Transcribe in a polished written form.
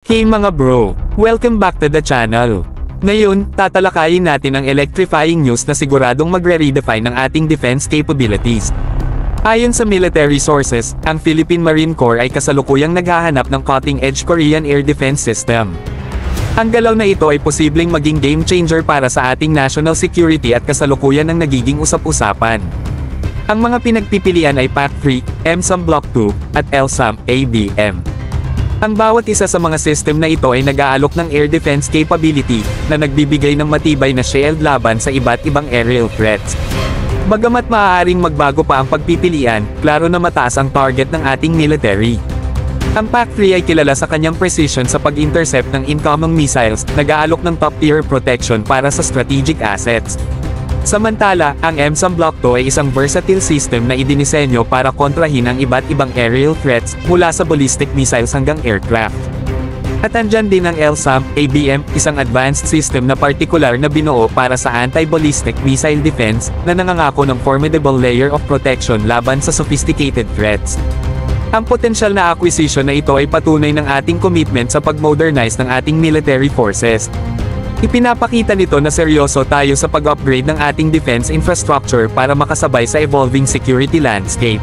Hey mga bro! Welcome back to the channel. Ngayon, tatalakayin natin ang electrifying news na siguradong magre-redefine ng ating defense capabilities. Ayon sa military sources, ang Philippine Marine Corps ay kasalukuyang naghahanap ng cutting-edge Korean air defense system. Ang galaw na ito ay posibleng maging game changer para sa ating national security at kasalukuyan ang nagiging usap-usapan. Ang mga pinagpipilian ay PAC-3, MSAM Block 2, at LSAM, ABM. Ang bawat isa sa mga system na ito ay nag-aalok ng air defense capability, na nagbibigay ng matibay na shield laban sa iba't ibang aerial threats. Bagamat maaaring magbago pa ang pagpipilian, klaro na mataas ang target ng ating military. Ang PAC-3 ay kilala sa kanyang precision sa pag-intercept ng incoming missiles, nag-aalok ng top-tier protection para sa strategic assets. Samantala, ang MSAM Block 2 ay isang versatile system na idinisenyo para kontrahin ang iba't ibang aerial threats, mula sa ballistic missiles hanggang aircraft. At andyan din ang LSAM, ABM, isang advanced system na partikular na binuo para sa anti-ballistic missile defense, na nangangako ng formidable layer of protection laban sa sophisticated threats. Ang potensyal na acquisition na ito ay patunay ng ating commitment sa pag-modernize ng ating military forces. Ipinapakita nito na seryoso tayo sa pag-upgrade ng ating defense infrastructure para makasabay sa evolving security landscape.